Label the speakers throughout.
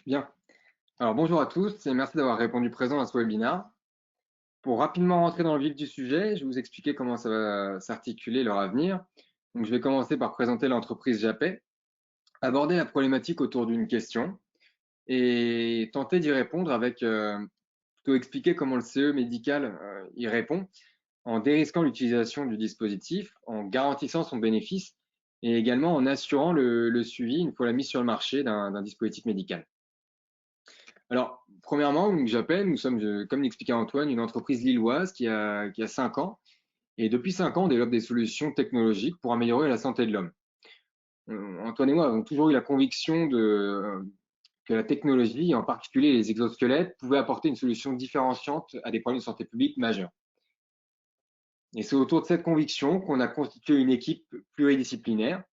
Speaker 1: Bien. Alors bonjour à tous et merci d'avoir répondu présent à ce webinaire. Pour rapidement rentrer dans le vif du sujet, je vais vous expliquer comment ça va s'articuler leur avenir. Donc je vais commencer par présenter l'entreprise Japet, aborder la problématique autour d'une question et tenter d'y répondre avec plutôt expliquer comment le CE médical y répond en dérisquant l'utilisation du dispositif, en garantissant son bénéfice et également en assurant le suivi une fois la mise sur le marché d'un dispositif médical. Alors, premièrement, donc j'appelle, nous sommes, comme l'expliquait Antoine, une entreprise lilloise qui a 5 ans. Et depuis 5 ans, on développe des solutions technologiques pour améliorer la santé de l'homme. Antoine et moi avons toujours eu la conviction que la technologie, en particulier les exosquelettes, pouvait apporter une solution différenciante à des problèmes de santé publique majeurs. Et c'est autour de cette conviction qu'on a constitué une équipe pluridisciplinaire,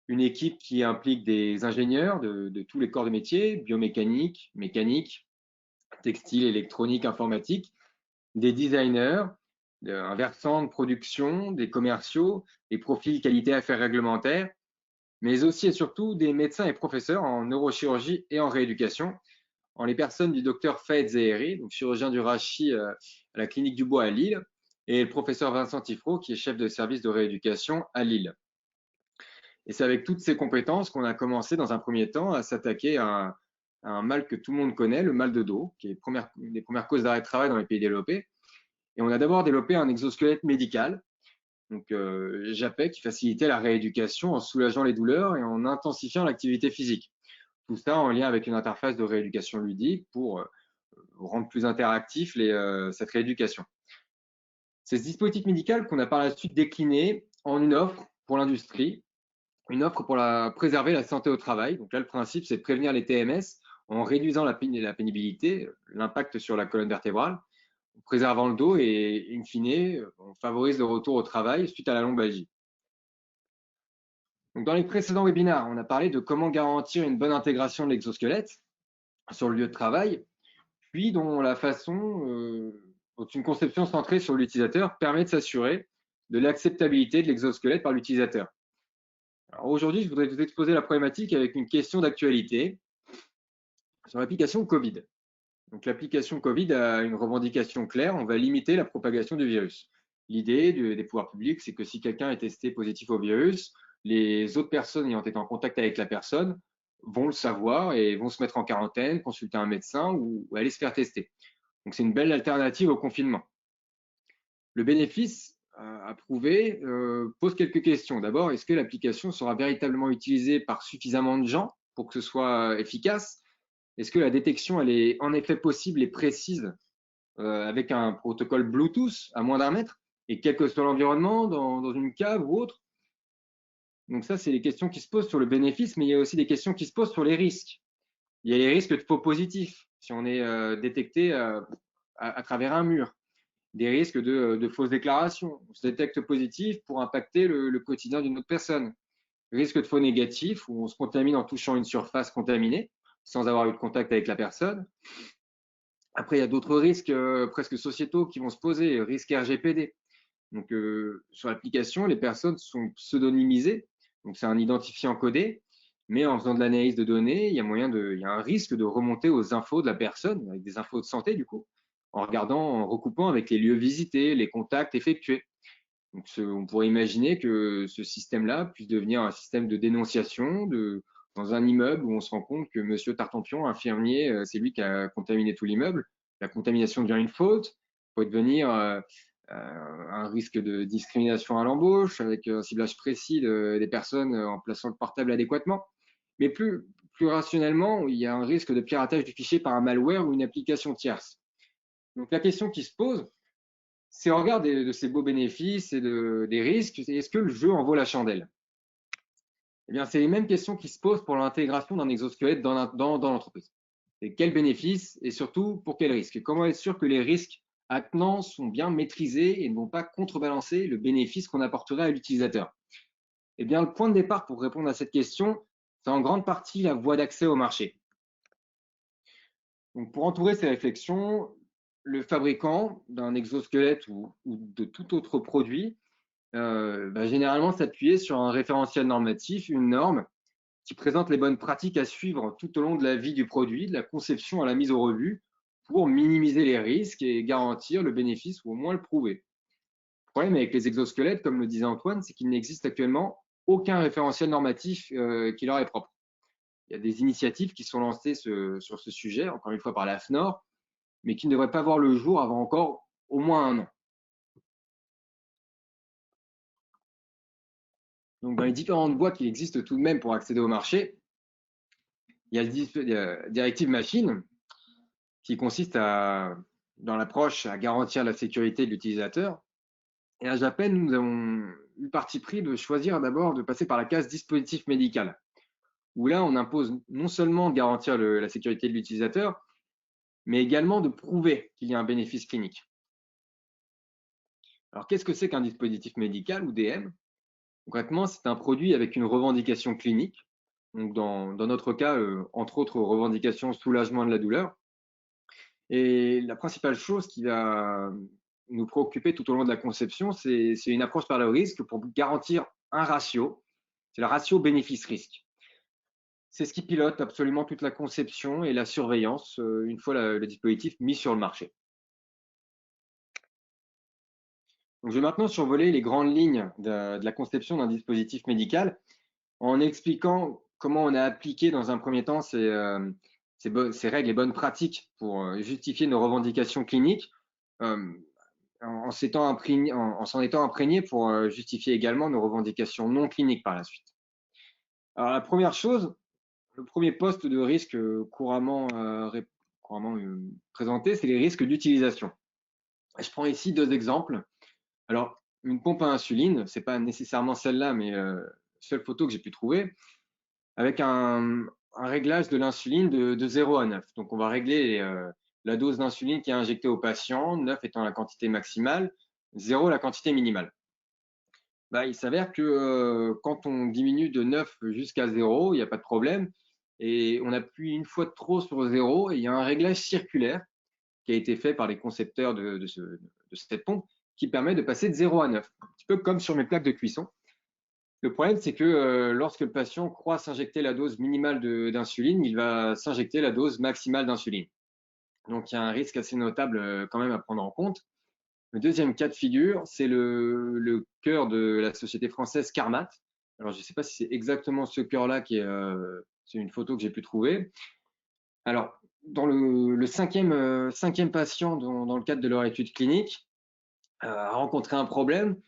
Speaker 1: une équipe qui implique des ingénieurs de tous les corps de métier, biomécanique, mécanique, textile, électronique, informatique, des designers, un versant de production, des commerciaux, des profils qualité affaires réglementaires, mais aussi et surtout des médecins et professeurs en neurochirurgie et en rééducation, en les personnes du docteur Faed Zeheri, donc chirurgien du rachis à la clinique du Bois à Lille, et le professeur Vincent Tifro, qui est chef de service de rééducation à Lille. Et c'est avec toutes ces compétences qu'on a commencé dans un premier temps à s'attaquer à un mal que tout le monde connaît, le mal de dos, qui est une des premières causes d'arrêt de travail dans les pays développés. Et on a d'abord développé un exosquelette médical, donc JAPEC, qui facilitait la rééducation en soulageant les douleurs et en intensifiant l'activité physique. Tout ça en lien avec une interface de rééducation ludique pour rendre plus interactif cette rééducation. C'est ce dispositif médical qu'on a par la suite décliné en une offre pour l'industrie, une offre pour préserver la santé au travail. Donc là, le principe, c'est de prévenir les TMS en réduisant la pénibilité, l'impact sur la colonne vertébrale, en préservant le dos et, in fine, on favorise le retour au travail suite à la lombalgie. Donc dans les précédents webinaires, on a parlé de comment garantir une bonne intégration de l'exosquelette sur le lieu de travail, puis dont la façon dont une conception centrée sur l'utilisateur permet de s'assurer de l'acceptabilité de l'exosquelette par l'utilisateur. Alors aujourd'hui, je voudrais vous exposer la problématique avec une question d'actualité sur l'application Covid. Donc l'application Covid a une revendication claire, on va limiter la propagation du virus. L'idée des pouvoirs publics, c'est que si quelqu'un est testé positif au virus, les autres personnes ayant été en contact avec la personne vont le savoir et vont se mettre en quarantaine, consulter un médecin ou aller se faire tester. Donc c'est une belle alternative au confinement. Le bénéfice à prouver pose quelques questions. D'abord, est-ce que l'application sera véritablement utilisée par suffisamment de gens pour que ce soit efficace? Est-ce que la détection elle est en effet possible et précise avec un protocole Bluetooth à moins d'1 mètre et quel que soit l'environnement, dans une cave ou autre? Donc ça, c'est les questions qui se posent sur le bénéfice, mais il y a aussi des questions qui se posent sur les risques. Il y a les risques de faux positifs, si on est détecté à travers un mur, des risques de fausses déclarations. On se détecte positif pour impacter le quotidien d'une autre personne. Risque de faux négatifs, où on se contamine en touchant une surface contaminée, sans avoir eu de contact avec la personne. Après, il y a d'autres risques presque sociétaux qui vont se poser, risque RGPD. Donc, sur l'application, les personnes sont pseudonymisées, donc c'est un identifiant codé, mais en faisant de l'analyse de données, il y a un risque de remonter aux infos de la personne, avec des infos de santé du coup, en recoupant avec les lieux visités, les contacts effectués. Donc, on pourrait imaginer que ce système-là puisse devenir un système de dénonciation dans un immeuble où on se rend compte que Monsieur Tartampion, infirmier, c'est lui qui a contaminé tout l'immeuble. La contamination devient une faute, peut devenir un risque de discrimination à l'embauche avec un ciblage précis des personnes en plaçant le portable adéquatement. Mais plus rationnellement, il y a un risque de piratage du fichier par un malware ou une application tierce. Donc la question qui se pose, c'est au regard de ces beaux bénéfices et des risques, est-ce que le jeu en vaut la chandelle? Eh bien, c'est les mêmes questions qui se posent pour l'intégration d'un exosquelette dans l'entreprise. Et quels bénéfices et surtout pour quels risques? Comment être sûr que les risques attenants sont bien maîtrisés et ne vont pas contrebalancer le bénéfice qu'on apporterait à l'utilisateur? Eh bien, le point de départ pour répondre à cette question, c'est en grande partie la voie d'accès au marché. Donc, pour entourer ces réflexions, le fabricant d'un exosquelette ou de tout autre produit va généralement s'appuyer sur un référentiel normatif, une norme qui présente les bonnes pratiques à suivre tout au long de la vie du produit, de la conception à la mise au rebut, pour minimiser les risques et garantir le bénéfice ou au moins le prouver. Le problème avec les exosquelettes, comme le disait Antoine, c'est qu'il n'existe actuellement aucun référentiel normatif qui leur est propre. Il y a des initiatives qui sont lancées sur ce sujet, encore une fois par la FNOR, mais qui ne devraient pas voir le jour avant encore au moins 1 an. Donc, dans les différentes voies qui existent tout de même pour accéder au marché, il y a la directive machine qui consiste dans l'approche à garantir la sécurité de l'utilisateur. Et à Japon, nous avons eu le parti pris de choisir d'abord de passer par la case dispositif médical, où là, on impose non seulement de garantir la sécurité de l'utilisateur, mais également de prouver qu'il y a un bénéfice clinique. Alors, qu'est-ce que c'est qu'un dispositif médical ou DM? Concrètement, c'est un produit avec une revendication clinique. Donc, dans notre cas, entre autres revendications, soulagement de la douleur. Et la principale chose qui va nous préoccuper tout au long de la conception, c'est une approche par le risque pour garantir un ratio. C'est le ratio bénéfice-risque. C'est ce qui pilote absolument toute la conception et la surveillance une fois le dispositif mis sur le marché. Donc, je vais maintenant survoler les grandes lignes de la conception d'un dispositif médical en expliquant comment on a appliqué dans un premier temps ces règles et bonnes pratiques pour justifier nos revendications cliniques, en s'en étant imprégné pour justifier également nos revendications non cliniques par la suite. Alors, la première chose, le premier poste de risque couramment présenté, c'est les risques d'utilisation. Je prends ici 2 exemples. Alors, une pompe à insuline, c'est pas nécessairement celle-là, mais seule photo que j'ai pu trouver, avec un réglage de l'insuline de 0 à 9. Donc, on va régler la dose d'insuline qui est injectée au patient, 9 étant la quantité maximale, 0 la quantité minimale. Bah, il s'avère que quand on diminue de 9 jusqu'à 0, il n'y a pas de problème. Et on appuie une fois de trop sur 0 et il y a un réglage circulaire qui a été fait par les concepteurs de cette pompe qui permet de passer de 0 à 9. Un petit peu comme sur mes plaques de cuisson. Le problème, c'est que lorsque le patient croit s'injecter la dose minimale d'insuline, il va s'injecter la dose maximale d'insuline. Donc, il y a un risque assez notable quand même à prendre en compte. Le deuxième cas de figure, c'est le cœur de la société française Carmat. Alors, je ne sais pas si c'est exactement ce cœur-là c'est une photo que j'ai pu trouver. Alors, dans le cinquième patient dans le cadre de leur étude clinique, a rencontré un problème.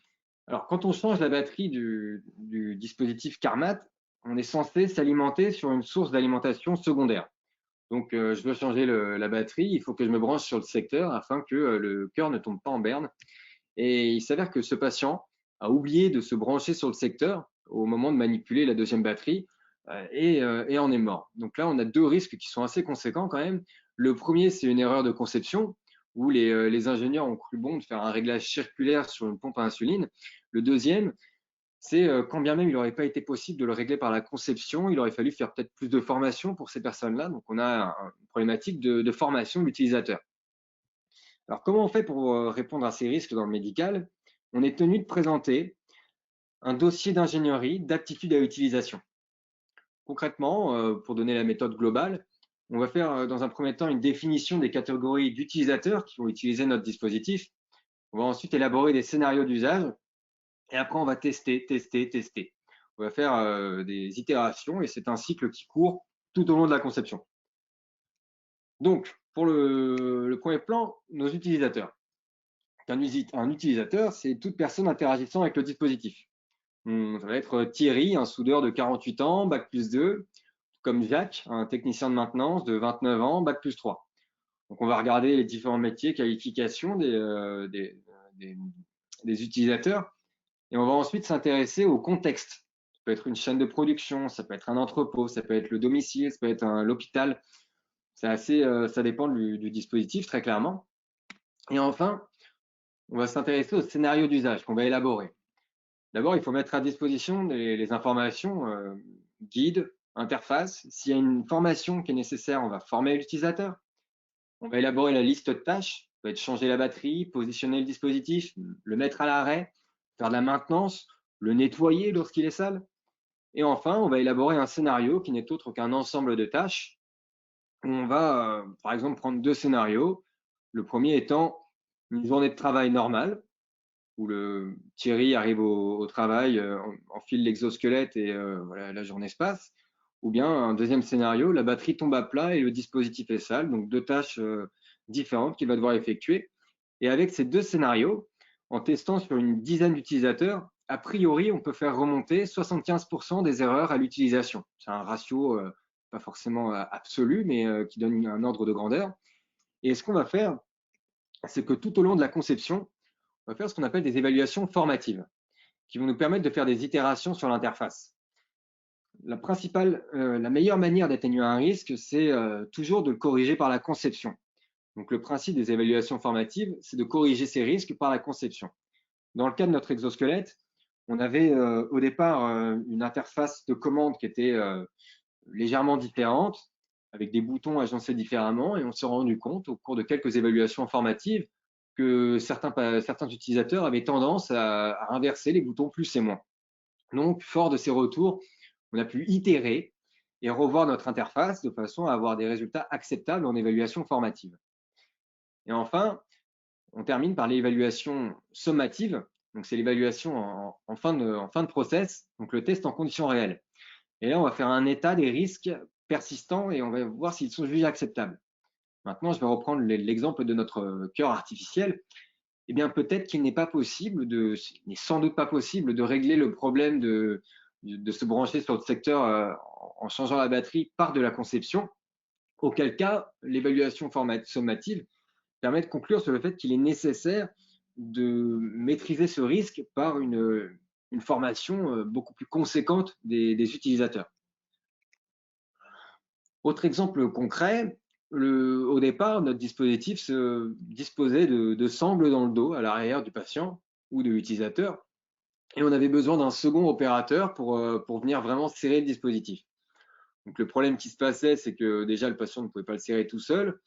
Speaker 1: Alors, quand on change la batterie du dispositif Carmat, on est censé s'alimenter sur une source d'alimentation secondaire. Donc, je veux changer la batterie, il faut que je me branche sur le secteur afin que le cœur ne tombe pas en berne. Et il s'avère que ce patient a oublié de se brancher sur le secteur au moment de manipuler la deuxième batterie et en est mort. Donc là, on a 2 risques qui sont assez conséquents quand même. Le premier, c'est une erreur de conception où les ingénieurs ont cru bon de faire un réglage circulaire sur une pompe à insuline. Le deuxième, c'est quand bien même il n'aurait pas été possible de le régler par la conception, il aurait fallu faire peut-être plus de formation pour ces personnes-là. Donc, on a une problématique de formation de l'utilisateur. Alors, comment on fait pour répondre à ces risques dans le médical? On est tenu de présenter un dossier d'ingénierie d'aptitude à l'utilisation. Concrètement, pour donner la méthode globale, on va faire dans un premier temps une définition des catégories d'utilisateurs qui vont utiliser notre dispositif. On va ensuite élaborer des scénarios d'usage et après on va tester. On va faire des itérations et c'est un cycle qui court tout au long de la conception. Donc, pour le premier plan, nos utilisateurs. Un utilisateur, c'est toute personne interagissant avec le dispositif. Ça va être Thierry, un soudeur de 48 ans, bac+2, comme Jacques, un technicien de maintenance de 29 ans, bac+3. Donc, on va regarder les différents métiers, qualifications des utilisateurs et on va ensuite s'intéresser au contexte. Ça peut être une chaîne de production, ça peut être un entrepôt, ça peut être le domicile, ça peut être l'hôpital. Ça dépend du dispositif, très clairement. Et enfin, on va s'intéresser au scénario d'usage qu'on va élaborer. D'abord, il faut mettre à disposition les informations, guide, interface. S'il y a une formation qui est nécessaire, on va former l'utilisateur. On va élaborer la liste de tâches. Ça peut être changer la batterie, positionner le dispositif, le mettre à l'arrêt, faire de la maintenance, le nettoyer lorsqu'il est sale. Et enfin, on va élaborer un scénario qui n'est autre qu'un ensemble de tâches. On va, par exemple, prendre 2 scénarios. Le premier étant une journée de travail normale, où le Thierry arrive au travail, enfile l'exosquelette et voilà, la journée se passe. Ou bien un deuxième scénario, la batterie tombe à plat et le dispositif est sale. Donc 2 tâches différentes qu'il va devoir effectuer. Et avec ces 2 scénarios, en testant sur une dizaine d'utilisateurs, a priori, on peut faire remonter 75% des erreurs à l'utilisation. C'est un ratio pas forcément absolu, mais qui donne un ordre de grandeur. Et ce qu'on va faire, c'est que tout au long de la conception, on va faire ce qu'on appelle des évaluations formatives, qui vont nous permettre de faire des itérations sur l'interface. La meilleure manière d'atténuer un risque, c'est toujours de le corriger par la conception. Donc le principe des évaluations formatives, c'est de corriger ces risques par la conception. Dans le cas de notre exosquelette, on avait au départ une interface de commande qui était légèrement différente, avec des boutons agencés différemment, et on s'est rendu compte au cours de quelques évaluations formatives que certains utilisateurs avaient tendance à inverser les boutons plus et moins. Donc, fort de ces retours, on a pu itérer et revoir notre interface de façon à avoir des résultats acceptables en évaluation formative. Et enfin, on termine par l'évaluation sommative. Donc, c'est l'évaluation en fin de process, donc le test en conditions réelles. Et là, on va faire un état des risques persistants et on va voir s'ils sont jugés acceptables. Maintenant, je vais reprendre l'exemple de notre cœur artificiel. Eh bien, peut-être qu'il n'est pas possible il n'est sans doute pas possible de régler le problème de se brancher sur le secteur en changeant la batterie par de la conception, auquel cas, l'évaluation sommative permet de conclure sur le fait qu'il est nécessaire de maîtriser ce risque par une formation beaucoup plus conséquente des utilisateurs. Autre exemple concret, au départ, notre dispositif se disposait de sangles dans le dos, à l'arrière du patient ou de l'utilisateur, et on avait besoin d'un second opérateur pour venir vraiment serrer le dispositif. Donc le problème qui se passait, c'est que déjà le patient ne pouvait pas le serrer tout seul,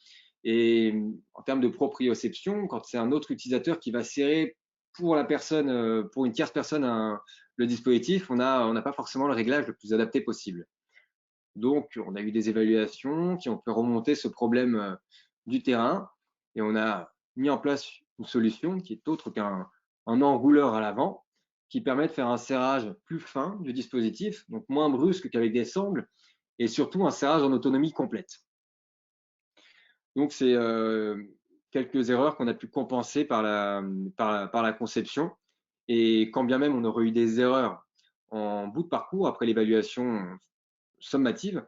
Speaker 1: et en termes de proprioception, quand c'est un autre utilisateur qui va serrer pour la personne, pour une tierce personne, le dispositif, on n'a pas forcément le réglage le plus adapté possible. Donc, on a eu des évaluations qui ont fait remonter ce problème du terrain et on a mis en place une solution qui est autre qu'un enrouleur à l'avant qui permet de faire un serrage plus fin du dispositif, donc moins brusque qu'avec des sangles et surtout un serrage en autonomie complète. Donc, c'est quelques erreurs qu'on a pu compenser par la conception. Et quand bien même on aurait eu des erreurs en bout de parcours après l'évaluation sommative,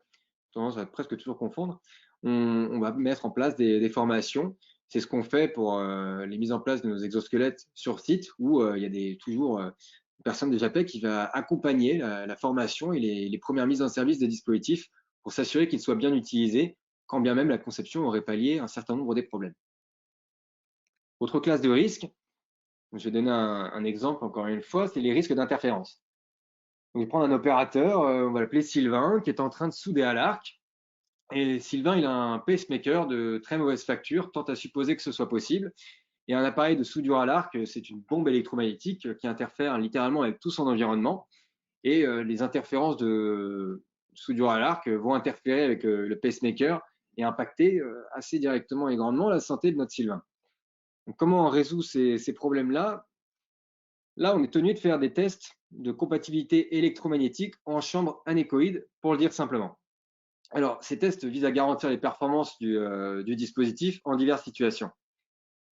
Speaker 1: tendance à presque toujours confondre, on va mettre en place des formations. C'est ce qu'on fait pour les mises en place de nos exosquelettes sur site, où il y a toujours une personne de JAPEC qui va accompagner la formation et les premières mises en service des dispositifs pour s'assurer qu'ils soient bien utilisés, quand bien même la conception aurait pallié un certain nombre des problèmes. Autre classe de risques, je vais donner un exemple encore une fois, c'est les risques d'interférence. On va prendre un opérateur, on va l'appeler Sylvain, qui est en train de souder à l'arc. Et Sylvain, il a un pacemaker de très mauvaise facture, tant à supposer que ce soit possible. Et un appareil de soudure à l'arc, c'est une bombe électromagnétique qui interfère littéralement avec tout son environnement. Et les interférences de soudure à l'arc vont interférer avec le pacemaker et impacter assez directement et grandement la santé de notre Sylvain. Donc, comment on résout ces problèmes-là? Là, on est tenu de faire des tests de compatibilité électromagnétique en chambre anéchoïde, pour le dire simplement. Alors, ces tests visent à garantir les performances du dispositif en diverses situations.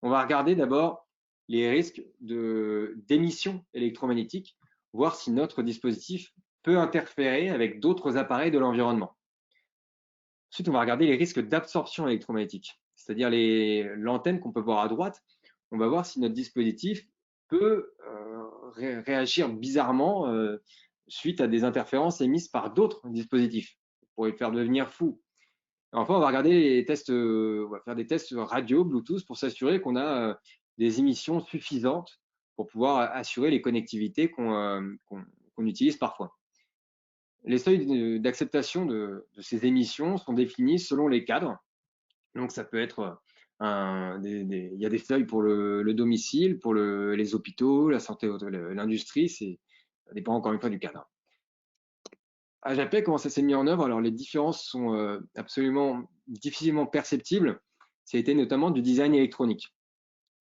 Speaker 1: On va regarder d'abord les risques d'émission électromagnétique, voir si notre dispositif peut interférer avec d'autres appareils de l'environnement. Ensuite, on va regarder les risques d'absorption électromagnétique, c'est-à-dire l'antenne qu'on peut voir à droite. On va voir si notre dispositif peut réagir bizarrement suite à des interférences émises par d'autres dispositifs, pour le faire devenir fou. Enfin, on va regarder les tests, on va faire des tests radio, Bluetooth, pour s'assurer qu'on a des émissions suffisantes pour pouvoir assurer les connectivités qu'on utilise parfois. Les seuils d'acceptation de ces émissions sont définis selon les cadres. Donc, ça peut être il y a des seuils pour le domicile, pour les hôpitaux, la santé, l'industrie, ça dépend encore une fois du cadre. À Japet, comment ça s'est mis en œuvre? Alors, les différences sont absolument difficilement perceptibles. Ça a été notamment du design électronique.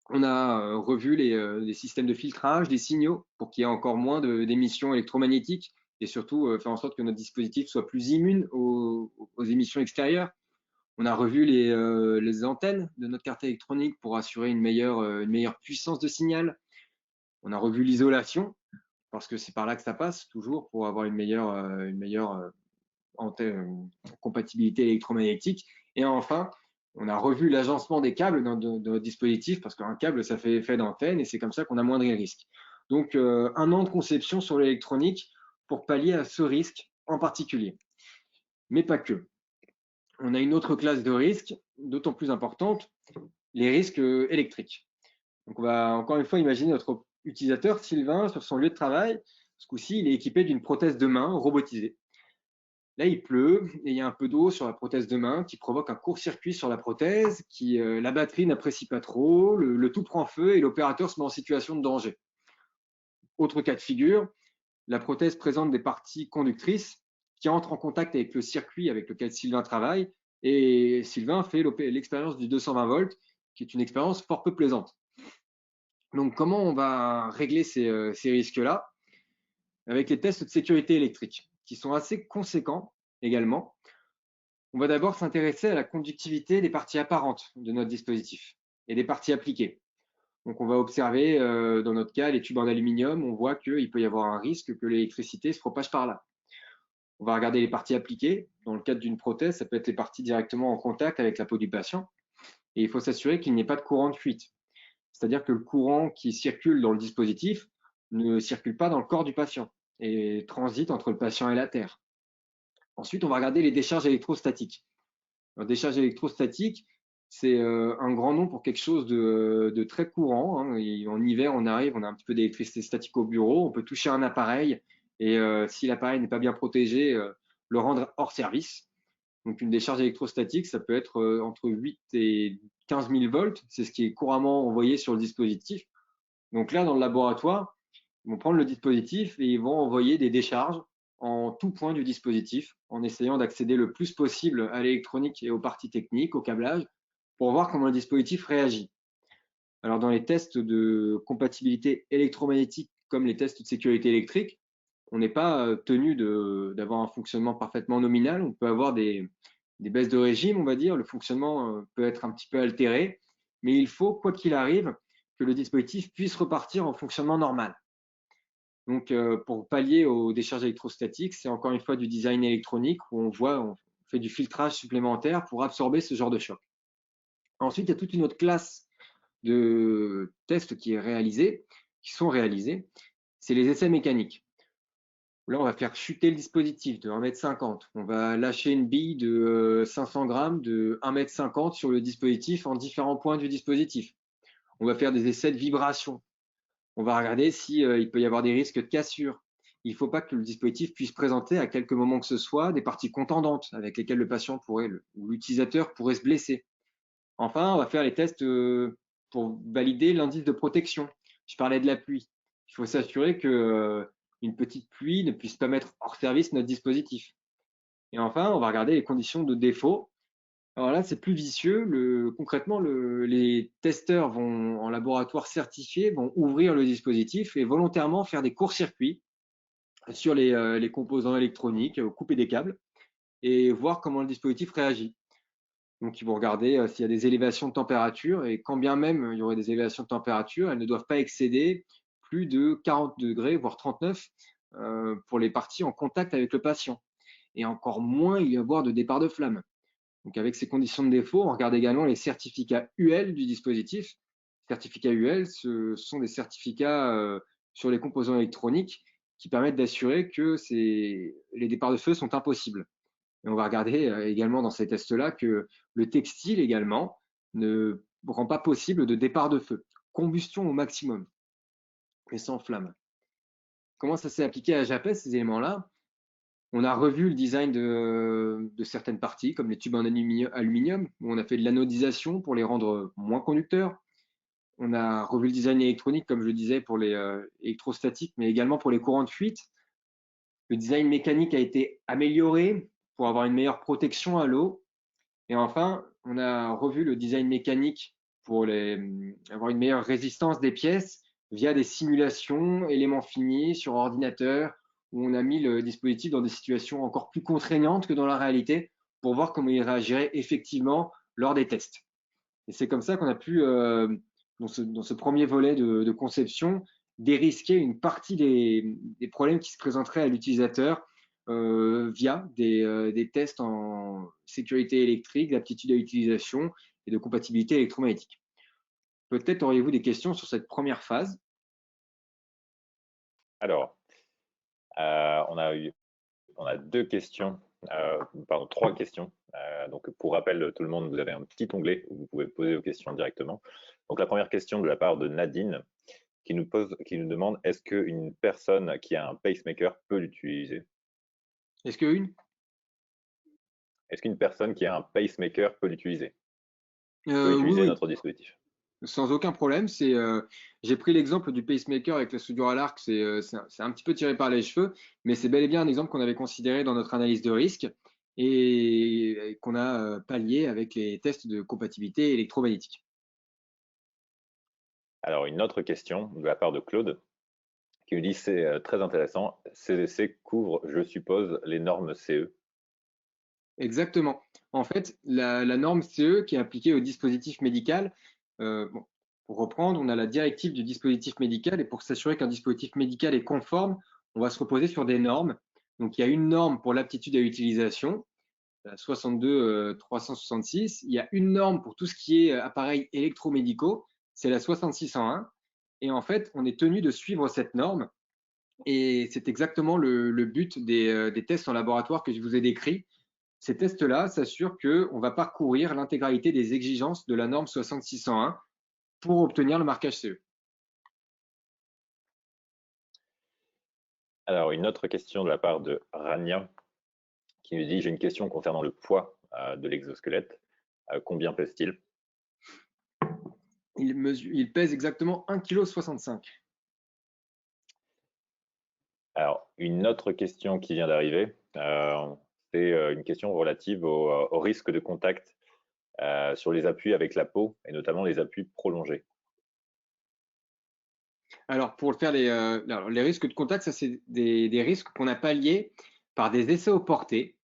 Speaker 1: On a revu les systèmes de filtrage des signaux pour qu'il y ait encore moins d'émissions électromagnétiques et surtout faire en sorte que notre dispositif soit plus immune aux émissions extérieures. On a revu les antennes de notre carte électronique pour assurer une meilleure puissance de signal. On a revu l'isolation parce que c'est par là que ça passe toujours pour avoir une meilleure compatibilité électromagnétique. Et enfin, on a revu l'agencement des câbles dans notre dispositif parce qu'un câble, ça fait effet d'antenne et c'est comme ça qu'on amoindrit le risque. Donc, un an de conception sur l'électronique pour pallier à ce risque en particulier. Mais pas que. On a une autre classe de risques, d'autant plus importante, les risques électriques. Donc, on va encore une fois imaginer notre utilisateur, Sylvain, sur son lieu de travail. Ce coup-ci, il est équipé d'une prothèse de main robotisée. Là, il pleut et il y a un peu d'eau sur la prothèse de main qui provoque un court-circuit sur la prothèse, la batterie n'apprécie pas trop, le tout prend feu et l'opérateur se met en situation de danger. Autre cas de figure, la prothèse présente des parties conductrices qui entrent en contact avec le circuit avec lequel Sylvain travaille et Sylvain fait l'expérience du 220 volts qui est une expérience fort peu plaisante. Donc, comment on va régler ces risques-là? Avec les tests de sécurité électrique qui sont assez conséquents également. On va d'abord s'intéresser à la conductivité des parties apparentes de notre dispositif et des parties appliquées. Donc, on va observer, dans notre cas, les tubes en aluminium, on voit qu'il peut y avoir un risque que l'électricité se propage par là. On va regarder les parties appliquées. Dans le cadre d'une prothèse, ça peut être les parties directement en contact avec la peau du patient. Et il faut s'assurer qu'il n'y ait pas de courant de fuite. C'est-à-dire que le courant qui circule dans le dispositif ne circule pas dans le corps du patient et transite entre le patient et la terre. Ensuite, on va regarder les décharges électrostatiques. Alors, décharge électrostatique, c'est un grand nom pour quelque chose de très courant. Hein. En hiver, on arrive, on a un petit peu d'électricité statique au bureau, on peut toucher un appareil et si l'appareil n'est pas bien protégé, le rendre hors service. Donc une décharge électrostatique, ça peut être entre 8 et 15 000 volts, c'est ce qui est couramment envoyé sur le dispositif. Donc là, dans le laboratoire, ils vont prendre le dispositif et ils vont envoyer des décharges en tout point du dispositif, en essayant d'accéder le plus possible à l'électronique et aux parties techniques, au câblage, pour voir comment le dispositif réagit. Alors dans les tests de compatibilité électromagnétique, comme les tests de sécurité électrique, on n'est pas tenu d'avoir un fonctionnement parfaitement nominal, on peut avoir des baisses de régime, on va dire, le fonctionnement peut être un petit peu altéré, mais il faut, quoi qu'il arrive, que le dispositif puisse repartir en fonctionnement normal. Donc, pour pallier aux décharges électrostatiques, c'est encore une fois du design électronique où on fait du filtrage supplémentaire pour absorber ce genre de choc. Ensuite, il y a toute une autre classe de tests qui sont réalisés, c'est les essais mécaniques. Là, on va faire chuter le dispositif de 1,50 m. On va lâcher une bille de 500 grammes de 1,50 m sur le dispositif en différents points du dispositif. On va faire des essais de vibration. On va regarder s'il peut y avoir des risques de cassure. Il ne faut pas que le dispositif puisse présenter à quelque moment que ce soit des parties contendantes avec lesquelles le patient ou l'utilisateur pourrait se blesser. Enfin, on va faire les tests pour valider l'indice de protection. Je parlais de la pluie. Il faut s'assurer que une petite pluie ne puisse pas mettre hors service notre dispositif. Et enfin, on va regarder les conditions de défaut. Alors là, c'est plus vicieux. Concrètement, les testeurs en laboratoire certifié vont ouvrir le dispositif et volontairement faire des courts-circuits sur les composants électroniques, couper des câbles et voir comment le dispositif réagit. Donc, ils vont regarder s'il y a des élévations de température et quand bien même il y aurait des élévations de température, elles ne doivent pas excéder plus de 40 degrés, voire 39 pour les parties en contact avec le patient. Et encore moins il y avoir de départ de flamme. Donc, avec ces conditions de défaut, on regarde également les certificats UL du dispositif. Certificats UL, ce sont des certificats sur les composants électroniques qui permettent d'assurer que les départs de feu sont impossibles. Et on va regarder également dans ces tests-là que le textile également ne rend pas possible de départ de feu. Combustion au maximum, mais sans flamme. Comment ça s'est appliqué à Japet, ces éléments-là? On a revu le design de certaines parties, comme les tubes en aluminium, où on a fait de l'anodisation pour les rendre moins conducteurs. On a revu le design électronique, comme je le disais, pour les électrostatiques, mais également pour les courants de fuite. Le design mécanique a été amélioré pour avoir une meilleure protection à l'eau. Et enfin, on a revu le design mécanique pour avoir une meilleure résistance des pièces via des simulations, éléments finis sur ordinateur, où on a mis le dispositif dans des situations encore plus contraignantes que dans la réalité pour voir comment il réagirait effectivement lors des tests. Et c'est comme ça qu'on a pu, dans ce premier volet de conception, dérisquer une partie des problèmes qui se présenteraient à l'utilisateur via des tests en sécurité électrique, d'aptitude à l'utilisation et de compatibilité électromagnétique. Peut-être auriez-vous des questions sur cette première phase?
Speaker 2: Alors, on a deux questions, pardon, trois questions. Donc, pour rappel, tout le monde, vous avez un petit onglet où vous pouvez poser vos questions directement. Donc, la première question de la part de Nadine qui nous demande est-ce qu'une personne qui a un pacemaker peut l'utiliser?
Speaker 1: Est-ce qu'une
Speaker 2: Est-ce qu'une personne qui a un pacemaker peut l'utiliser? Peut
Speaker 1: Oui,
Speaker 2: utiliser
Speaker 1: oui,
Speaker 2: notre dispositif?
Speaker 1: sans aucun problème. J'ai pris l'exemple du pacemaker avec la soudure à l'arc, c'est un petit peu tiré par les cheveux, mais c'est bel et bien un exemple qu'on avait considéré dans notre analyse de risque et qu'on a pallié avec les tests de compatibilité électromagnétique.
Speaker 2: Alors, une autre question de la part de Claude qui nous dit c'est très intéressant, ces essais couvrent, je suppose, les normes CE.
Speaker 1: Exactement. En fait, la norme CE qui est appliquée au dispositif médical, bon, pour reprendre, on a la directive du dispositif médical et pour s'assurer qu'un dispositif médical est conforme, on va se reposer sur des normes. Donc, il y a une norme pour l'aptitude à l'utilisation, la 62 366. Il y a une norme pour tout ce qui est appareils électromédicaux, c'est la 6601. Et en fait, on est tenu de suivre cette norme. Et c'est exactement le but des tests en laboratoire que je vous ai décrits. Ces tests-là s'assurent qu'on va parcourir l'intégralité des exigences de la norme 6601 pour obtenir le marquage CE.
Speaker 2: Alors, une autre question de la part de Rania qui nous dit j'ai une question concernant le poids de l'exosquelette. Combien pèse-t-il?
Speaker 1: Il pèse exactement 1,65 kg.
Speaker 2: Alors, une autre question qui vient d'arriver, c'est une question relative au risque de contact sur les appuis avec la peau et notamment les appuis prolongés.
Speaker 1: Alors, pour faire les risques de contact, ça, c'est des risques qu'on a palliés par des essais au porté,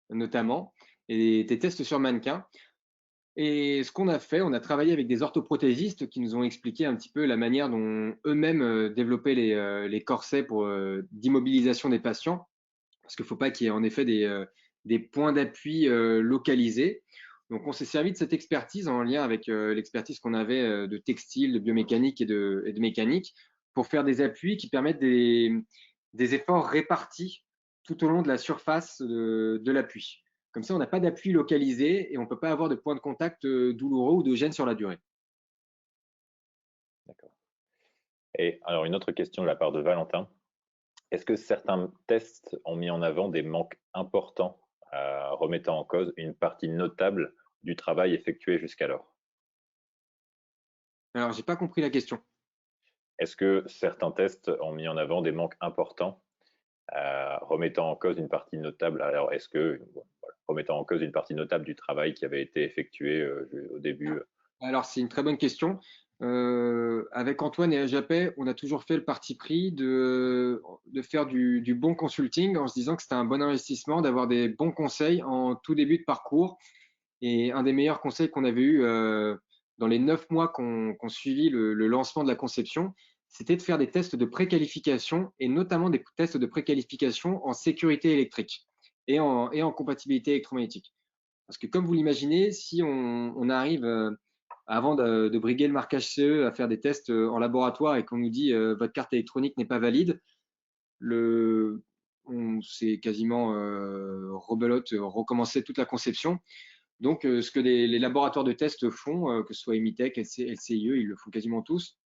Speaker 1: notamment, et des tests sur mannequins. Et ce qu'on a fait, on a travaillé avec des orthoprothésistes qui nous ont expliqué un petit peu la manière dont eux-mêmes développaient les corsets d'immobilisation des patients, parce qu'il ne faut pas qu'il y ait en effet des points d'appui localisés. Donc, on s'est servi de cette expertise en lien avec l'expertise qu'on avait de textile, de biomécanique et de mécanique pour faire des appuis qui permettent des efforts répartis tout au long de la surface de l'appui. Comme ça, on n'a pas d'appui localisé et on ne peut pas avoir de point de contact douloureux ou de gêne sur la durée.
Speaker 2: D'accord. Et alors, une autre question de la part de Valentin. Est-ce que certains tests ont mis en avant des manques importants remettant en cause une partie notable du travail effectué jusqu'alors?
Speaker 1: Alors, j'ai pas compris la question.
Speaker 2: Est-ce que certains tests ont mis en avant des manques importants remettant en cause une partie notable? Alors, est-ce que, bon, voilà, remettant en cause une partie notable du travail qui avait été effectué au début?
Speaker 1: Alors, c'est une très bonne question. Avec Antoine et Ajapet, on a toujours fait le parti pris de faire du bon consulting en se disant que c'était un bon investissement d'avoir des bons conseils en tout début de parcours. Et un des meilleurs conseils qu'on avait eu dans les 9 mois qu'on suivit le lancement de la conception, c'était de faire des tests de préqualification et notamment des tests de préqualification en sécurité électrique et en compatibilité électromagnétique. Parce que comme vous l'imaginez, si on arrive avant de briguer le marquage CE à faire des tests en laboratoire et qu'on nous dit votre carte électronique n'est pas valide, on s'est quasiment rebelote, recommencer toute la conception. Donc, ce que les laboratoires de tests font, que ce soit Emitech, LCIE, ils le font quasiment tous,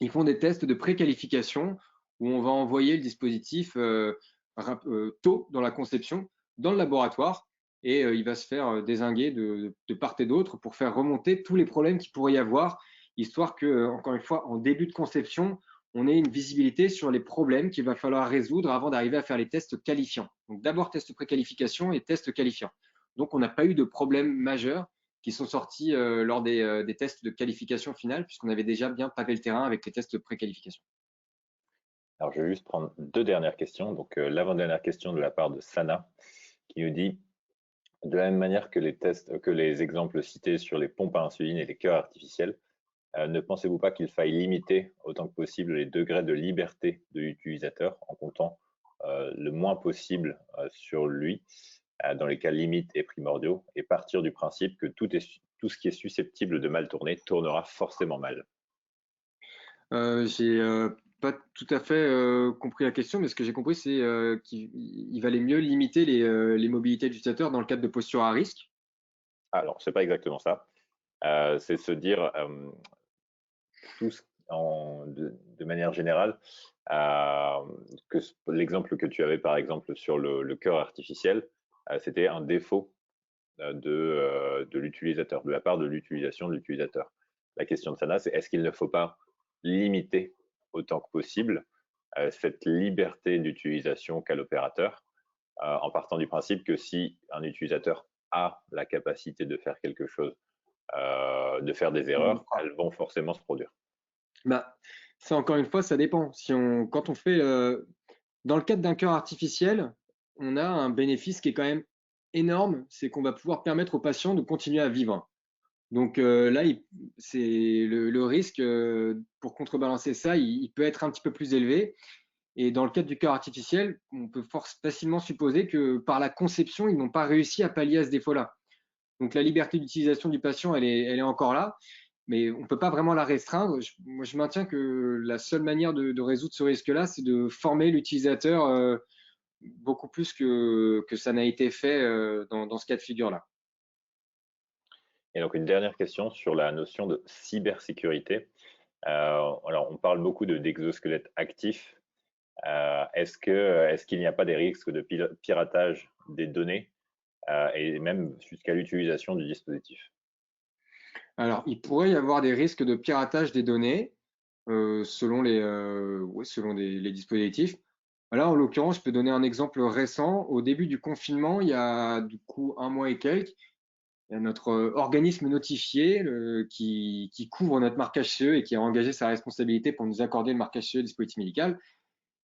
Speaker 1: ils font des tests de préqualification où on va envoyer le dispositif tôt dans la conception, dans le laboratoire, et il va se faire dézinguer de part et d'autre pour faire remonter tous les problèmes qu'il pourrait y avoir, histoire que, encore une fois, en début de conception, on ait une visibilité sur les problèmes qu'il va falloir résoudre avant d'arriver à faire les tests qualifiants. Donc d'abord test préqualification et test qualifiant. Donc on n'a pas eu de problèmes majeurs qui sont sortis lors des tests de qualification finale, puisqu'on avait déjà bien pavé le terrain avec les tests pré-qualification.
Speaker 2: Alors, je vais juste prendre deux dernières questions. Donc, l'avant-dernière question de la part de Sana, qui nous dit, de la même manière que les tests, que les exemples cités sur les pompes à insuline et les cœurs artificiels, ne pensez-vous pas qu'il faille limiter autant que possible les degrés de liberté de l'utilisateur en comptant le moins possible sur lui dans les cas limites et primordiaux et partir du principe que tout ce qui est susceptible de mal tourner tournera forcément mal?
Speaker 1: J'ai pas tout à fait compris la question, mais ce que j'ai compris, c'est qu'il valait mieux limiter les mobilités d'utilisateurs dans le cadre de postures à risque.
Speaker 2: Alors, c'est pas exactement ça. C'est se dire tous de manière générale que l'exemple que tu avais par exemple sur le cœur artificiel, c'était un défaut de l'utilisateur, de la part de l'utilisation de l'utilisateur. La question de Sana, c'est est-ce qu'il ne faut pas limiter autant que possible cette liberté d'utilisation qu'a l'opérateur, en partant du principe que si un utilisateur a la capacité de faire quelque chose, de faire des erreurs, elles vont forcément se produire.
Speaker 1: Bah, ça encore une fois, ça dépend. Quand on fait dans le cadre d'un cœur artificiel, on a un bénéfice qui est quand même énorme, c'est qu'on va pouvoir permettre aux patients de continuer à vivre. Donc là, c'est le risque pour contrebalancer ça, il peut être un petit peu plus élevé. Et dans le cadre du cœur artificiel, on peut facilement supposer que par la conception, ils n'ont pas réussi à pallier à ce défaut-là. Donc la liberté d'utilisation du patient, elle est encore là, mais on ne peut pas vraiment la restreindre. Moi, je maintiens que la seule manière de résoudre ce risque-là, c'est de former l'utilisateur beaucoup plus que ça n'a été fait dans ce cas de figure-là.
Speaker 2: Et donc une dernière question sur la notion de cybersécurité. Alors on parle beaucoup d'exosquelettes actifs. Est-ce qu'il n'y a pas des risques de piratage des données et même jusqu'à l'utilisation du dispositif?
Speaker 1: Alors, il pourrait y avoir des risques de piratage des données selon les dispositifs. Là, en l'occurrence, je peux donner un exemple récent. Au début du confinement, il y a du coup un mois et quelques, il y a notre organisme notifié qui couvre notre marquage CE et qui a engagé sa responsabilité pour nous accorder le marquage CE dispositif médical,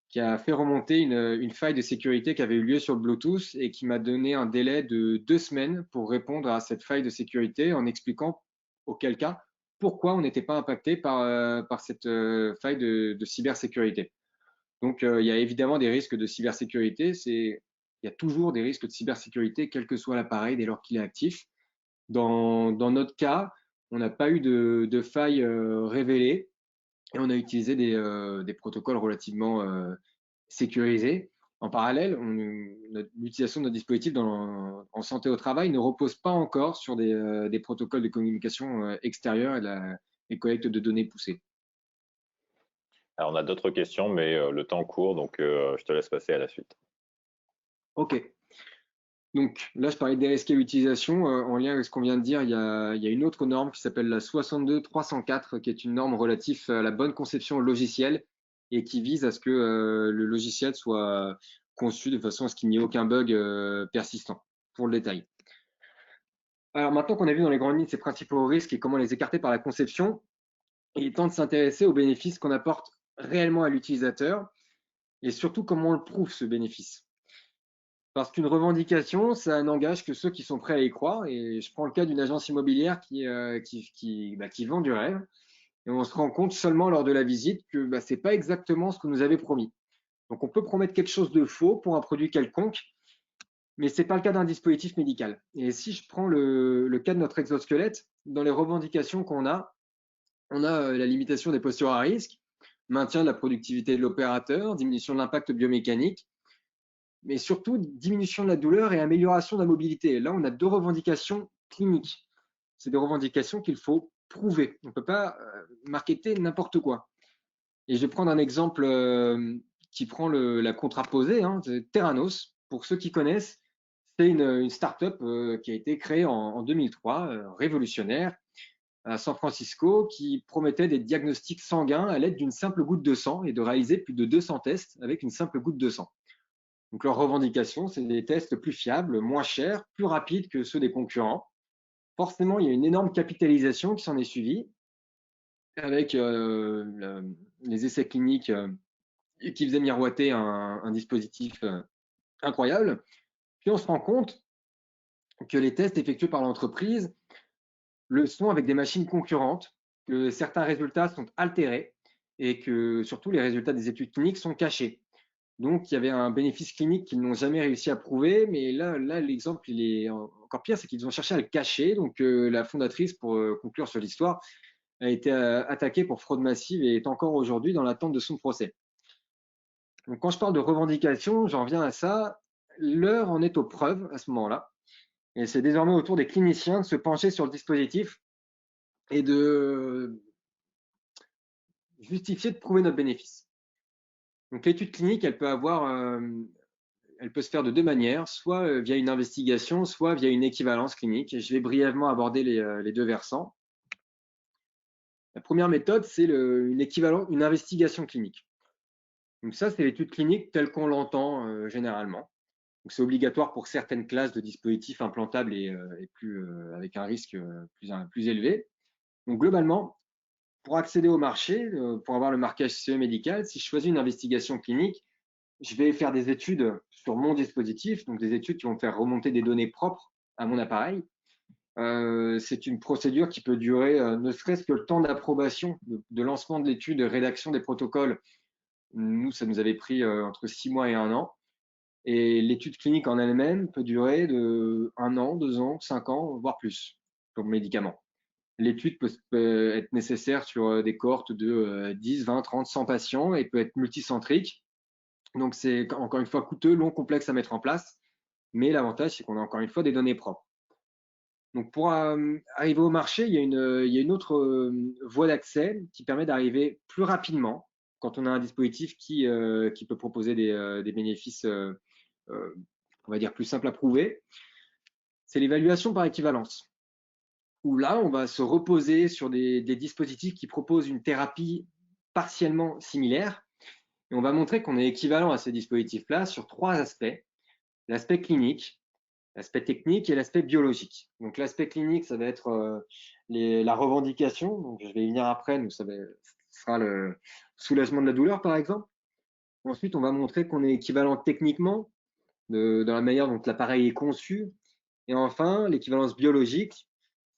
Speaker 1: qui a fait remonter une faille de sécurité qui avait eu lieu sur le Bluetooth et qui m'a donné un délai de 2 semaines pour répondre à cette faille de sécurité en expliquant auquel cas pourquoi on n'était pas impacté par cette faille de cybersécurité. Donc, il y a évidemment des risques de cybersécurité. Il y a toujours des risques de cybersécurité, quel que soit l'appareil, dès lors qu'il est actif. Dans notre cas, on n'a pas eu de faille révélée et on a utilisé des protocoles relativement sécurisés. En parallèle, l'utilisation de notre dispositif en santé au travail ne repose pas encore sur des protocoles de communication extérieure et collecte de données poussées.
Speaker 2: Alors on a d'autres questions, mais le temps court, donc je te laisse passer à la suite.
Speaker 1: OK. Donc là, je parlais des risques à l'utilisation. En lien avec ce qu'on vient de dire, il y a une autre norme qui s'appelle la 62304, qui est une norme relative à la bonne conception logicielle et qui vise à ce que le logiciel soit conçu de façon à ce qu'il n'y ait aucun bug persistant, pour le détail. Alors maintenant qu'on a vu dans les grandes lignes ces principaux risques et comment les écarter par la conception, il est temps de s'intéresser aux bénéfices qu'on apporte réellement à l'utilisateur et surtout comment on le prouve, ce bénéfice. Parce qu'une revendication, ça n'engage que ceux qui sont prêts à y croire. Et je prends le cas d'une agence immobilière qui vend du rêve. Et on se rend compte seulement lors de la visite que ce n'est pas exactement ce que nous avait promis. Donc on peut promettre quelque chose de faux pour un produit quelconque, mais ce n'est pas le cas d'un dispositif médical. Et si je prends le cas de notre exosquelette, dans les revendications qu'on a, on a la limitation des postures à risque, maintien de la productivité de l'opérateur, diminution de l'impact biomécanique, mais surtout diminution de la douleur et amélioration de la mobilité. Là, on a deux revendications cliniques. C'est des revendications qu'il faut prouver. On ne peut pas marketer n'importe quoi. Et je vais prendre un exemple qui prend la contraposée, Theranos. Pour ceux qui connaissent, c'est une start-up qui a été créée en 2003, révolutionnaire, à San Francisco qui promettait des diagnostics sanguins à l'aide d'une simple goutte de sang et de réaliser plus de 200 tests avec une simple goutte de sang. Donc leur revendication, c'est des tests plus fiables, moins chers, plus rapides que ceux des concurrents. Forcément, il y a une énorme capitalisation qui s'en est suivie avec les essais cliniques qui faisaient miroiter un dispositif incroyable. Puis on se rend compte que les tests effectués par l'entreprise le sont avec des machines concurrentes, que certains résultats sont altérés et que surtout les résultats des études cliniques sont cachés. Donc, il y avait un bénéfice clinique qu'ils n'ont jamais réussi à prouver, mais là l'exemple, il est encore pire, c'est qu'ils ont cherché à le cacher. Donc, la fondatrice, pour conclure sur l'histoire, a été attaquée pour fraude massive et est encore aujourd'hui dans l'attente de son procès. Donc, quand je parle de revendication, j'en viens à ça. L'heure en est aux preuves à ce moment-là. Et c'est désormais au tour des cliniciens de se pencher sur le dispositif et de justifier de prouver notre bénéfice. Donc, l'étude clinique, elle peut se faire de deux manières, soit via une investigation, soit via une équivalence clinique. Je vais brièvement aborder les deux versants. La première méthode, c'est une investigation clinique. Donc ça, c'est l'étude clinique telle qu'on l'entend généralement. C'est obligatoire pour certaines classes de dispositifs implantables et avec un risque plus élevé. Donc globalement, pour accéder au marché, pour avoir le marquage CE médical, si je choisis une investigation clinique, je vais faire des études sur mon dispositif, donc des études qui vont faire remonter des données propres à mon appareil. C'est une procédure qui peut durer ne serait-ce que le temps d'approbation, de lancement de l'étude, de rédaction des protocoles. Nous, ça nous avait pris entre 6 mois et 1 an. Et l'étude clinique en elle-même peut durer de 1 an, 2 ans, 5 ans, voire plus pour le médicament. L'étude peut être nécessaire sur des cohortes de 10, 20, 30, 100 patients et peut être multicentrique. Donc, c'est encore une fois coûteux, long, complexe à mettre en place. Mais l'avantage, c'est qu'on a encore une fois des données propres. Donc, pour arriver au marché, il y a une autre voie d'accès qui permet d'arriver plus rapidement quand on a un dispositif qui peut proposer des bénéfices, on va dire, plus simples à prouver. C'est l'évaluation par équivalence, où là, on va se reposer sur des dispositifs qui proposent une thérapie partiellement similaire. Et on va montrer qu'on est équivalent à ces dispositifs-là sur 3 aspects. L'aspect clinique, l'aspect technique et l'aspect biologique. Donc l'aspect clinique, ça va être la revendication. Donc je vais y venir après. Donc ça sera le soulagement de la douleur, par exemple. Ensuite, on va montrer qu'on est équivalent techniquement dans la manière dont l'appareil est conçu. Et enfin, l'équivalence biologique,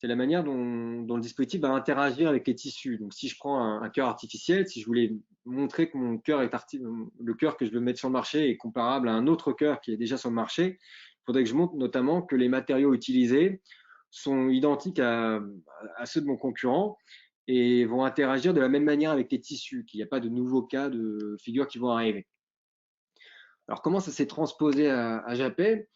Speaker 1: c'est la manière dont le dispositif va interagir avec les tissus. Donc, si je prends un cœur artificiel, si je voulais montrer que mon cœur le cœur que je veux mettre sur le marché est comparable à un autre cœur qui est déjà sur le marché, il faudrait que je montre notamment que les matériaux utilisés sont identiques à ceux de mon concurrent et vont interagir de la même manière avec les tissus, qu'il n'y a pas de nouveaux cas de figures qui vont arriver. Alors, comment ça s'est transposé à Japet?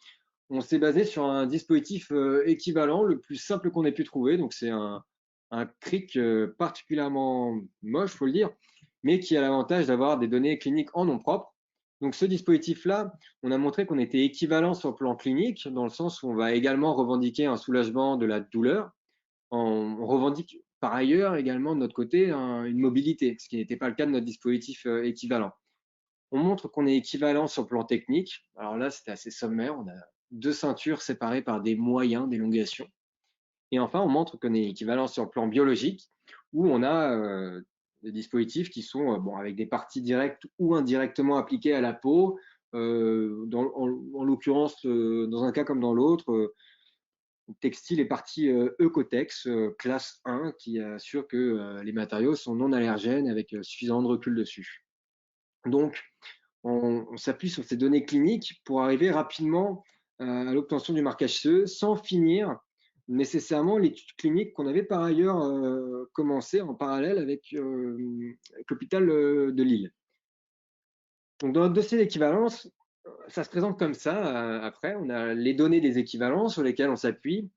Speaker 1: On s'est basé sur un dispositif équivalent, le plus simple qu'on ait pu trouver. Donc, c'est un cric particulièrement moche, faut le dire, mais qui a l'avantage d'avoir des données cliniques en nom propre. Donc, ce dispositif-là, on a montré qu'on était équivalent sur le plan clinique, dans le sens où on va également revendiquer un soulagement de la douleur. On revendique par ailleurs également de notre côté une mobilité, ce qui n'était pas le cas de notre dispositif équivalent. On montre qu'on est équivalent sur le plan technique. Alors là, c'était assez sommaire. On a 2 ceintures séparées par des moyens d'élongation. Et enfin, on montre qu'on est équivalent sur le plan biologique, où on a des dispositifs qui sont avec des parties directes ou indirectement appliquées à la peau. En l'occurrence, dans un cas comme dans l'autre, textile et partie Eucotex, classe 1, qui assure que les matériaux sont non allergènes avec suffisamment de recul dessus. Donc, on s'appuie sur ces données cliniques pour arriver rapidement à l'obtention du marquage CE sans finir nécessairement l'étude clinique qu'on avait par ailleurs commencé en parallèle avec l'hôpital de Lille. Donc, dans notre dossier d'équivalence, ça se présente comme ça. Après, on a les données des équivalences sur lesquelles on s'appuie.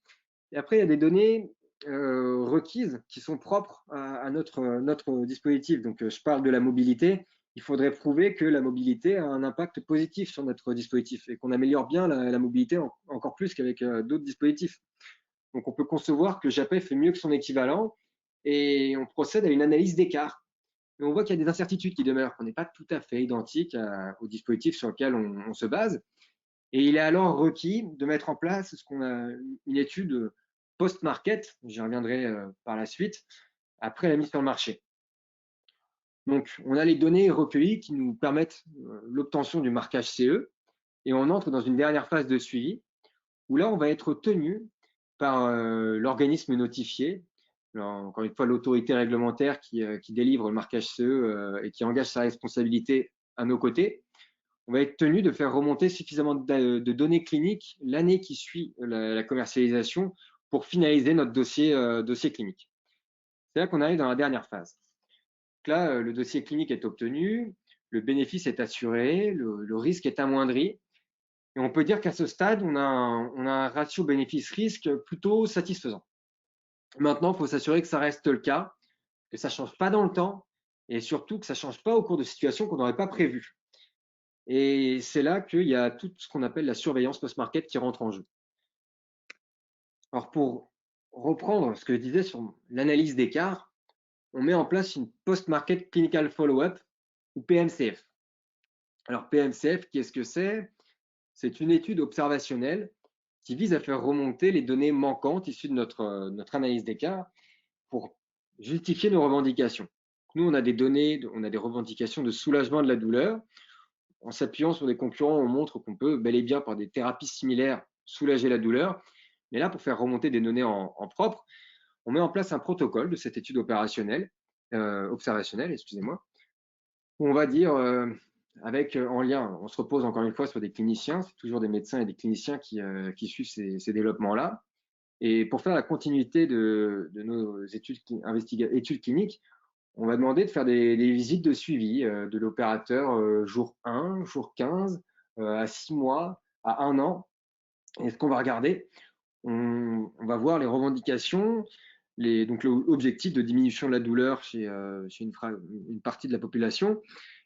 Speaker 1: Et après, il y a des données requises qui sont propres à notre dispositif. Donc, je parle de la mobilité. Il faudrait prouver que la mobilité a un impact positif sur notre dispositif et qu'on améliore bien la mobilité encore plus qu'avec d'autres dispositifs. Donc, on peut concevoir que Japet fait mieux que son équivalent et on procède à une analyse d'écart. Et on voit qu'il y a des incertitudes qui demeurent, qu'on n'est pas tout à fait identique au dispositif sur lequel on se base. Et il est alors requis de mettre en place ce qu'on a une étude post-market, j'y reviendrai par la suite, après la mise sur le marché. Donc, on a les données recueillies qui nous permettent l'obtention du marquage CE, et on entre dans une dernière phase de suivi, où là, on va être tenu par l'organisme notifié, alors, encore une fois, l'autorité réglementaire qui délivre le marquage CE et qui engage sa responsabilité à nos côtés. On va être tenu de faire remonter suffisamment de données cliniques l'année qui suit la commercialisation pour finaliser notre dossier clinique. C'est là qu'on arrive dans la dernière phase. Donc là, le dossier clinique est obtenu, le bénéfice est assuré, le risque est amoindri. Et on peut dire qu'à ce stade, on a un ratio bénéfice-risque plutôt satisfaisant. Maintenant, il faut s'assurer que ça reste le cas, que ça ne change pas dans le temps et surtout que ça ne change pas au cours de situations qu'on n'aurait pas prévues. Et c'est là qu'il y a tout ce qu'on appelle la surveillance post-market qui rentre en jeu. Alors, pour reprendre ce que je disais sur l'analyse d'écart, on met en place une post-market clinical follow-up ou PMCF. Alors, PMCF, qu'est-ce que c'est? C'est une étude observationnelle qui vise à faire remonter les données manquantes issues de notre analyse d'écart pour justifier nos revendications. Nous, on a des données, on a des revendications de soulagement de la douleur. En s'appuyant sur des concurrents, on montre qu'on peut bel et bien, par des thérapies similaires, soulager la douleur. Mais là, pour faire remonter des données en propre, on met en place un protocole de cette étude observationnelle, excusez-moi, où on va dire, en lien, on se repose encore une fois sur des cliniciens, c'est toujours des médecins et des cliniciens qui suivent ces développements-là. Et pour faire la continuité de nos études cliniques, on va demander de faire des visites de suivi de l'opérateur jour 1, jour 15, à 6 mois, à 1 an. Et ce qu'on va regarder, on va voir les revendications, donc l'objectif de diminution de la douleur chez une partie de la population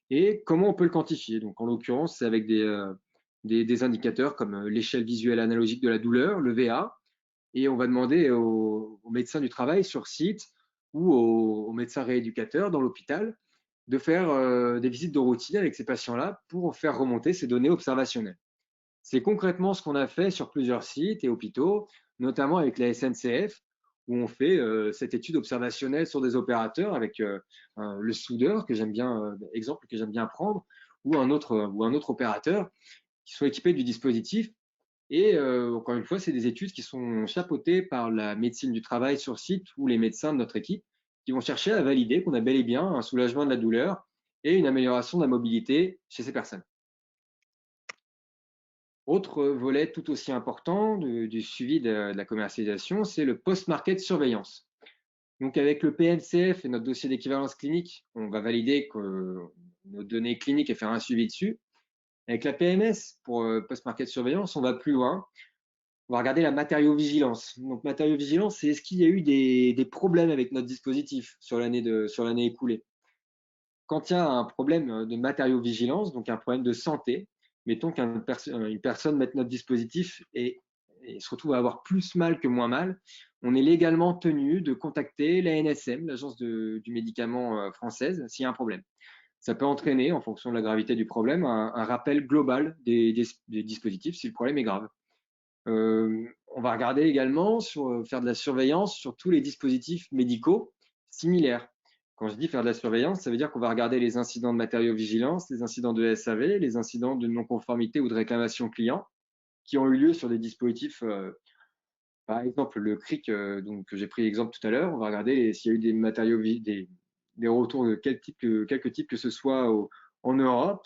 Speaker 1: et comment on peut le quantifier. Donc en l'occurrence, c'est avec des indicateurs comme l'échelle visuelle analogique de la douleur, le VA, et on va demander aux médecins du travail sur site ou aux médecins rééducateurs dans l'hôpital de faire des visites de routine avec ces patients-là pour faire remonter ces données observationnelles. C'est concrètement ce qu'on a fait sur plusieurs sites et hôpitaux, notamment avec la SNCF, où on fait cette étude observationnelle sur des opérateurs avec le soudeur, exemple que j'aime bien prendre, ou un autre opérateur qui sont équipés du dispositif. Et encore une fois, c'est des études qui sont chapeautées par la médecine du travail sur site ou les médecins de notre équipe qui vont chercher à valider qu'on a bel et bien un soulagement de la douleur et une amélioration de la mobilité chez ces personnes. Autre volet tout aussi important du suivi de la commercialisation, c'est le post-market surveillance. Donc avec le PMCF et notre dossier d'équivalence clinique, on va valider que nos données cliniques et faire un suivi dessus. Avec la PMS, pour post-market surveillance, on va plus loin. On va regarder la matériovigilance. Donc matériovigilance, c'est est-ce qu'il y a eu des problèmes avec notre dispositif sur l'année écoulée. Quand il y a un problème de matériovigilance, donc un problème de santé, mettons qu'une personne mette notre dispositif et se retrouve à avoir plus mal que moins mal, on est légalement tenu de contacter l'ANSM, l'agence du médicament française, s'il y a un problème. Ça peut entraîner, en fonction de la gravité du problème, un rappel global des dispositifs si le problème est grave. On va regarder également faire de la surveillance sur tous les dispositifs médicaux similaires. Quand je dis faire de la surveillance, ça veut dire qu'on va regarder les incidents de matériovigilance, les incidents de SAV, les incidents de non-conformité ou de réclamation client qui ont eu lieu sur des dispositifs, par exemple le CRIC que j'ai pris l'exemple tout à l'heure. On va regarder s'il y a eu des retours de quelque type que ce soit en Europe,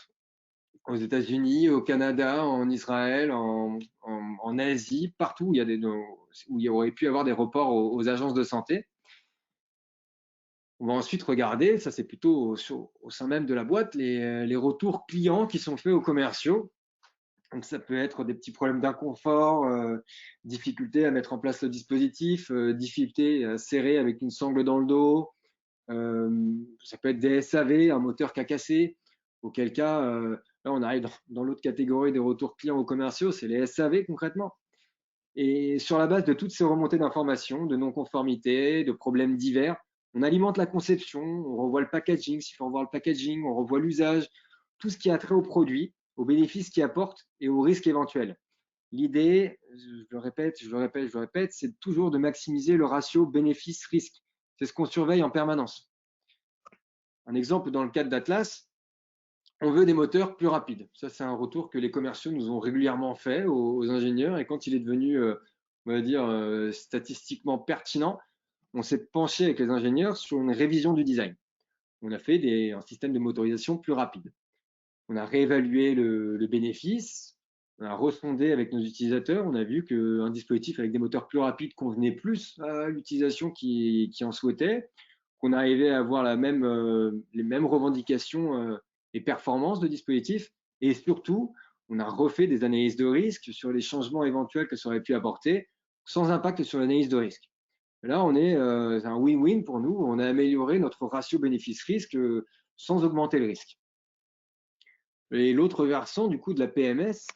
Speaker 1: aux États-Unis, au Canada, en Israël, en Asie, partout où il y aurait pu avoir des reports aux agences de santé. On va ensuite regarder, ça c'est plutôt au sein même de la boîte, les retours clients qui sont faits aux commerciaux. Donc ça peut être des petits problèmes d'inconfort, difficulté à mettre en place le dispositif, difficulté à serrer avec une sangle dans le dos. Ça peut être des SAV, un moteur qui a cassé, auquel cas, là on arrive dans l'autre catégorie des retours clients aux commerciaux, c'est les SAV concrètement. Et sur la base de toutes ces remontées d'informations, de non-conformité, de problèmes divers, On alimente la conception, on revoit le packaging, s'il faut revoir le packaging, on revoit l'usage, tout ce qui a trait au produit, aux bénéfices qu'il apporte et aux risques éventuels. L'idée, je le répète, c'est toujours de maximiser le ratio bénéfice-risque. C'est ce qu'on surveille en permanence. Un exemple dans le cadre d'Atlas, on veut des moteurs plus rapides. Ça, c'est un retour que les commerciaux nous ont régulièrement fait aux ingénieurs. Et quand il est devenu, on va dire, statistiquement pertinent, on s'est penché avec les ingénieurs sur une révision du design. On a fait un système de motorisation plus rapide. On a réévalué le bénéfice, on a ressondé avec nos utilisateurs, on a vu qu'un dispositif avec des moteurs plus rapides convenait plus à l'utilisation qui en souhaitait, qu'on arrivait à avoir les mêmes revendications et performances de dispositifs, et surtout, on a refait des analyses de risque sur les changements éventuels que ça aurait pu apporter, sans impact sur l'analyse de risque. Là, c'est un win-win pour nous. On a amélioré notre ratio bénéfice-risque sans augmenter le risque. Et l'autre versant du coup de la PMS,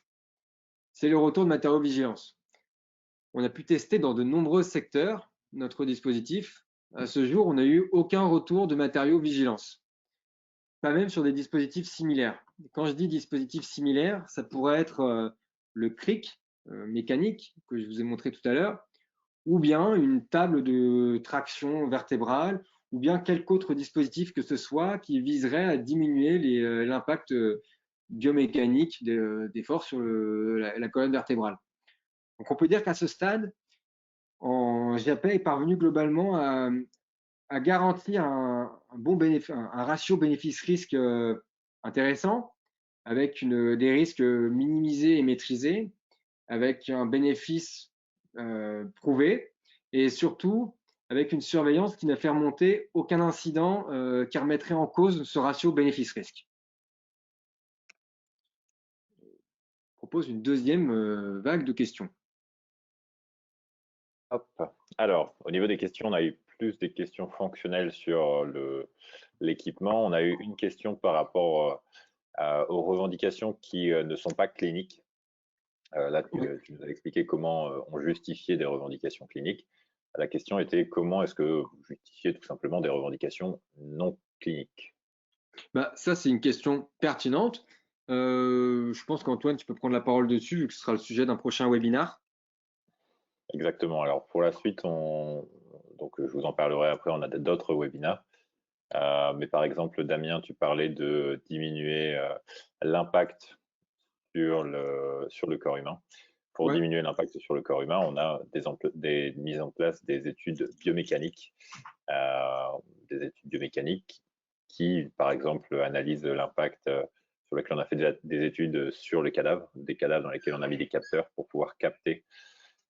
Speaker 1: c'est le retour de matériaux-vigilance. On a pu tester dans de nombreux secteurs notre dispositif. À ce jour, on n'a eu aucun retour de matériaux-vigilance. Pas même sur des dispositifs similaires. Quand je dis dispositifs similaires, ça pourrait être le cric mécanique que je vous ai montré tout à l'heure, ou bien une table de traction vertébrale, ou bien quelque autre dispositif que ce soit qui viserait à diminuer l'impact biomécanique des forces sur la colonne vertébrale. Donc on peut dire qu'à ce stade, JAPA est parvenu globalement à garantir un ratio bénéfice-risque intéressant, avec des risques minimisés et maîtrisés, avec un bénéfice prouvé, et surtout avec une surveillance qui n'a fait remonter aucun incident qui remettrait en cause ce ratio bénéfice-risque. Je propose une deuxième vague de questions.
Speaker 2: Hop. Alors, au niveau des questions, on a eu plus des questions fonctionnelles sur l'équipement. On a eu une question par rapport aux revendications qui ne sont pas cliniques. Là, tu nous as expliqué comment on justifiait des revendications cliniques. La question était comment est-ce que vous justifiez tout simplement des revendications non cliniques?
Speaker 1: Ça, c'est une question pertinente. Je pense qu'Antoine, tu peux prendre la parole dessus, vu que ce sera le sujet d'un prochain webinaire.
Speaker 2: Exactement. Alors, pour la suite, donc, je vous en parlerai après, on a d'autres webinaires. Mais par exemple, Damien, tu parlais de diminuer l'impact sur le corps humain. Pour diminuer l'impact sur le corps humain, on a mises en place des études biomécaniques, qui, par exemple, analysent l'impact sur lequel on a fait des études sur les cadavres, des cadavres dans lesquels on a mis des capteurs pour pouvoir capter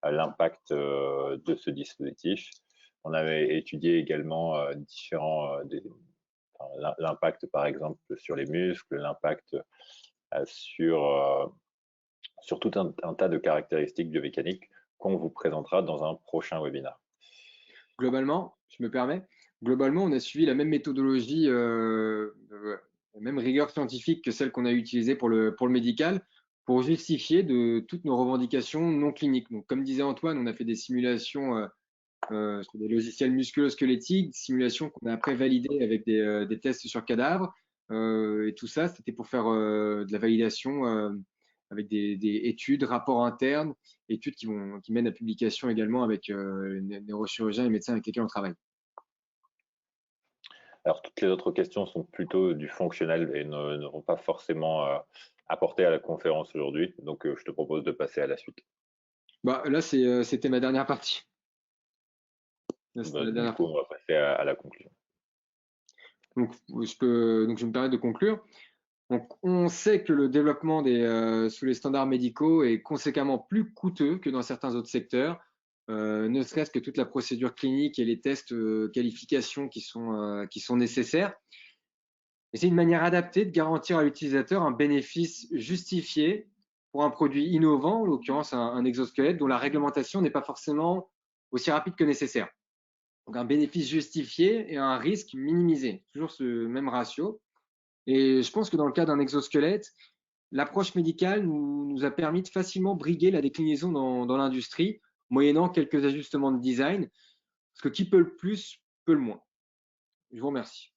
Speaker 2: l'impact de ce dispositif. On avait étudié également l'impact, par exemple, sur les muscles, l'impact sur tout un tas de caractéristiques biomécaniques qu'on vous présentera dans un prochain webinaire.
Speaker 1: Globalement, je me permets, on a suivi la même méthodologie, la même rigueur scientifique que celle qu'on a utilisée pour le médical, pour justifier de toutes nos revendications non cliniques. Donc, comme disait Antoine, on a fait des simulations sur des logiciels musculo-squelettiques, simulations qu'on a après validées avec des tests sur cadavres. Et tout ça, c'était pour faire de la validation avec des études, rapports internes, études qui mènent à publication également avec les neurochirurgiens et médecins avec lesquels on travaille.
Speaker 2: Alors, toutes les autres questions sont plutôt du fonctionnel et ne vont pas forcément apporter à la conférence aujourd'hui. Donc, je te propose de passer à la suite.
Speaker 1: Là, c'était ma dernière partie.
Speaker 2: Du coup, on va passer à la conclusion.
Speaker 1: Donc, je me permets de conclure. Donc, on sait que le développement sous les standards médicaux est conséquemment plus coûteux que dans certains autres secteurs, ne serait-ce que toute la procédure clinique et les tests qualification qui sont nécessaires. Et c'est une manière adaptée de garantir à l'utilisateur un bénéfice justifié pour un produit innovant, en l'occurrence un exosquelette dont la réglementation n'est pas forcément aussi rapide que nécessaire. Donc un bénéfice justifié et un risque minimisé, toujours ce même ratio. Et je pense que dans le cas d'un exosquelette, l'approche médicale nous a permis de facilement briguer la déclinaison dans l'industrie, moyennant quelques ajustements de design, parce que qui peut le plus, peut le moins. Je vous remercie.